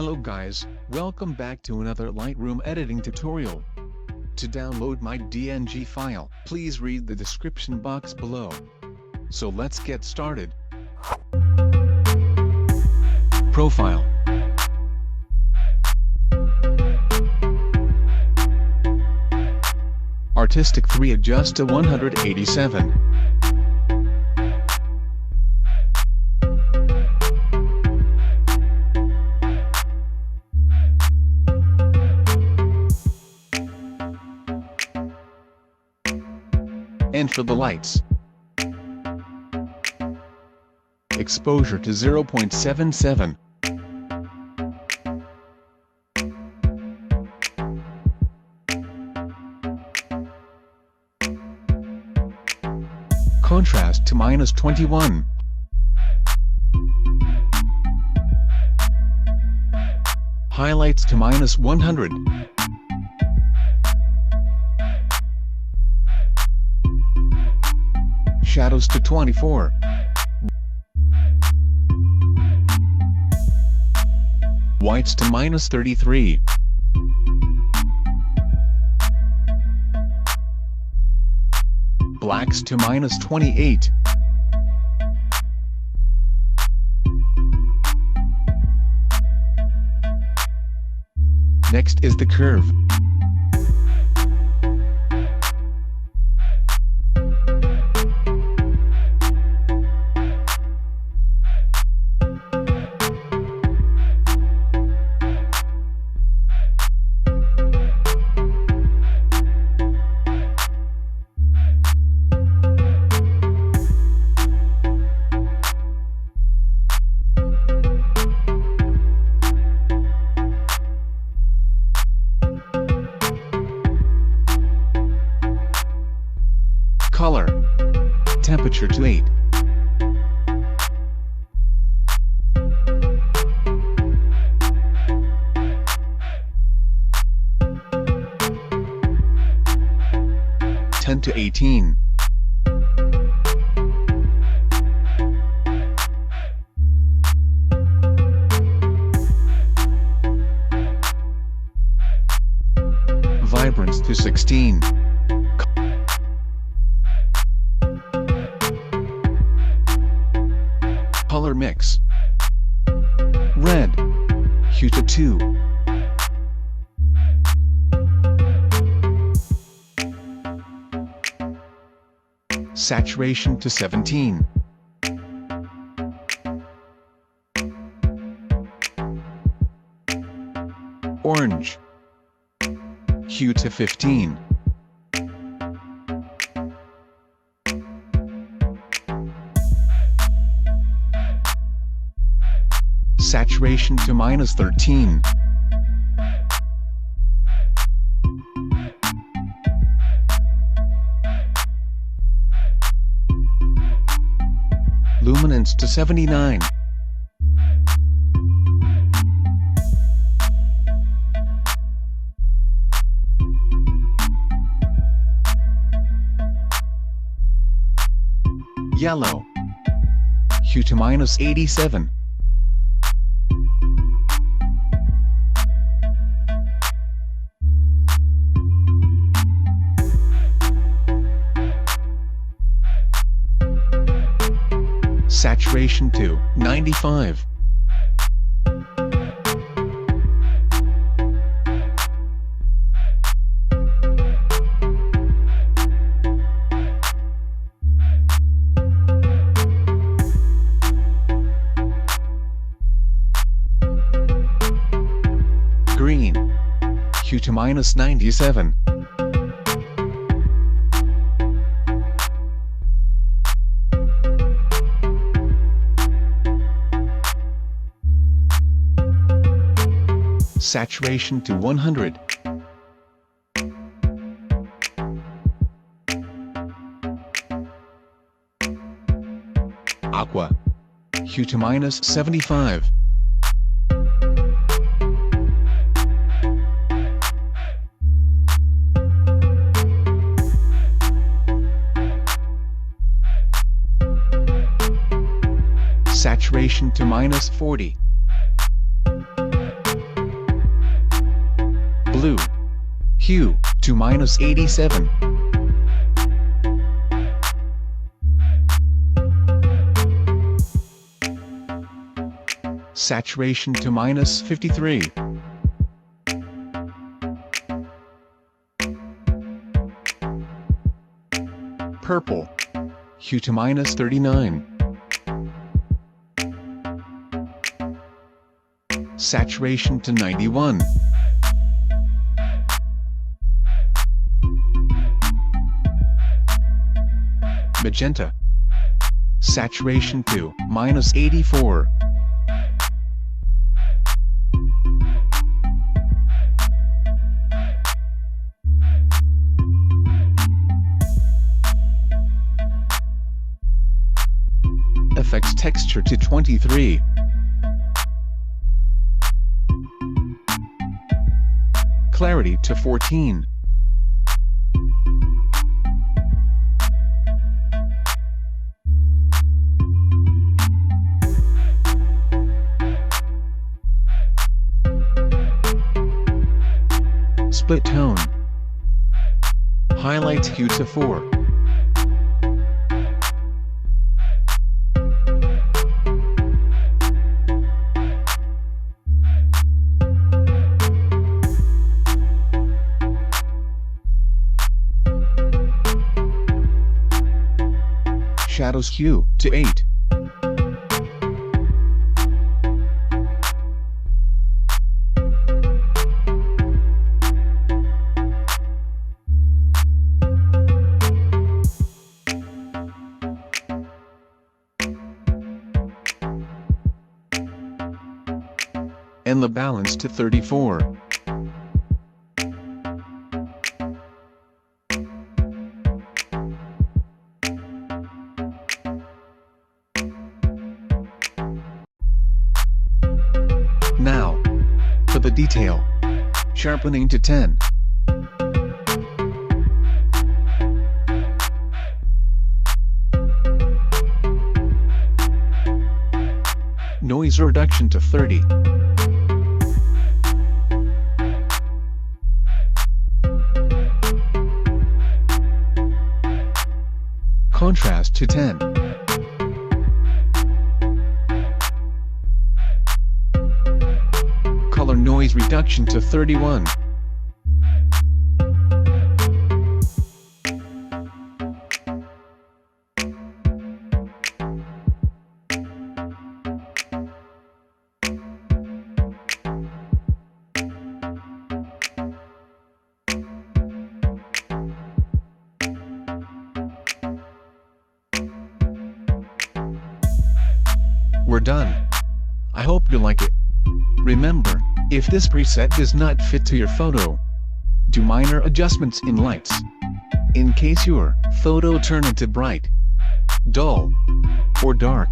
Hello guys, welcome back to another Lightroom editing tutorial. To download my DNG file, please read the description box below. So let's get started. Profile. Artistic 3 adjust to 187. And for the lights, exposure to 0.77. Contrast to -21. Highlights to -100. Shadows to 24. Whites to -33. Blacks to -28. Next is the curve. Color. Temperature to 8. To 18. Vibrance to 16. Color mix. Red. Hue to 2. Saturation to 17. Orange. Hue to 15. Saturation to -13. Luminance to 79. Yellow. Hue to -87. Saturation to 95. Green. Hue to -97. Saturation to 100. Aqua. Hue to -75. Saturation to -40. blue. Hue to -87. Saturation to -53. Purple. Hue to -39. Saturation to 91. Magenta. Saturation to -84. Effects texture to 23. Clarity to 14. Split tone. Highlights hue to 4. Shadows hue to 8. And the balance to 34. Now, for the detail. Sharpening to 10. Noise reduction to 30. Contrast to 10. Color noise reduction to 31. We're done. I hope you like it. Remember, if this preset does not fit to your photo, do minor adjustments in lights. In case your photo turn into bright, dull, or dark,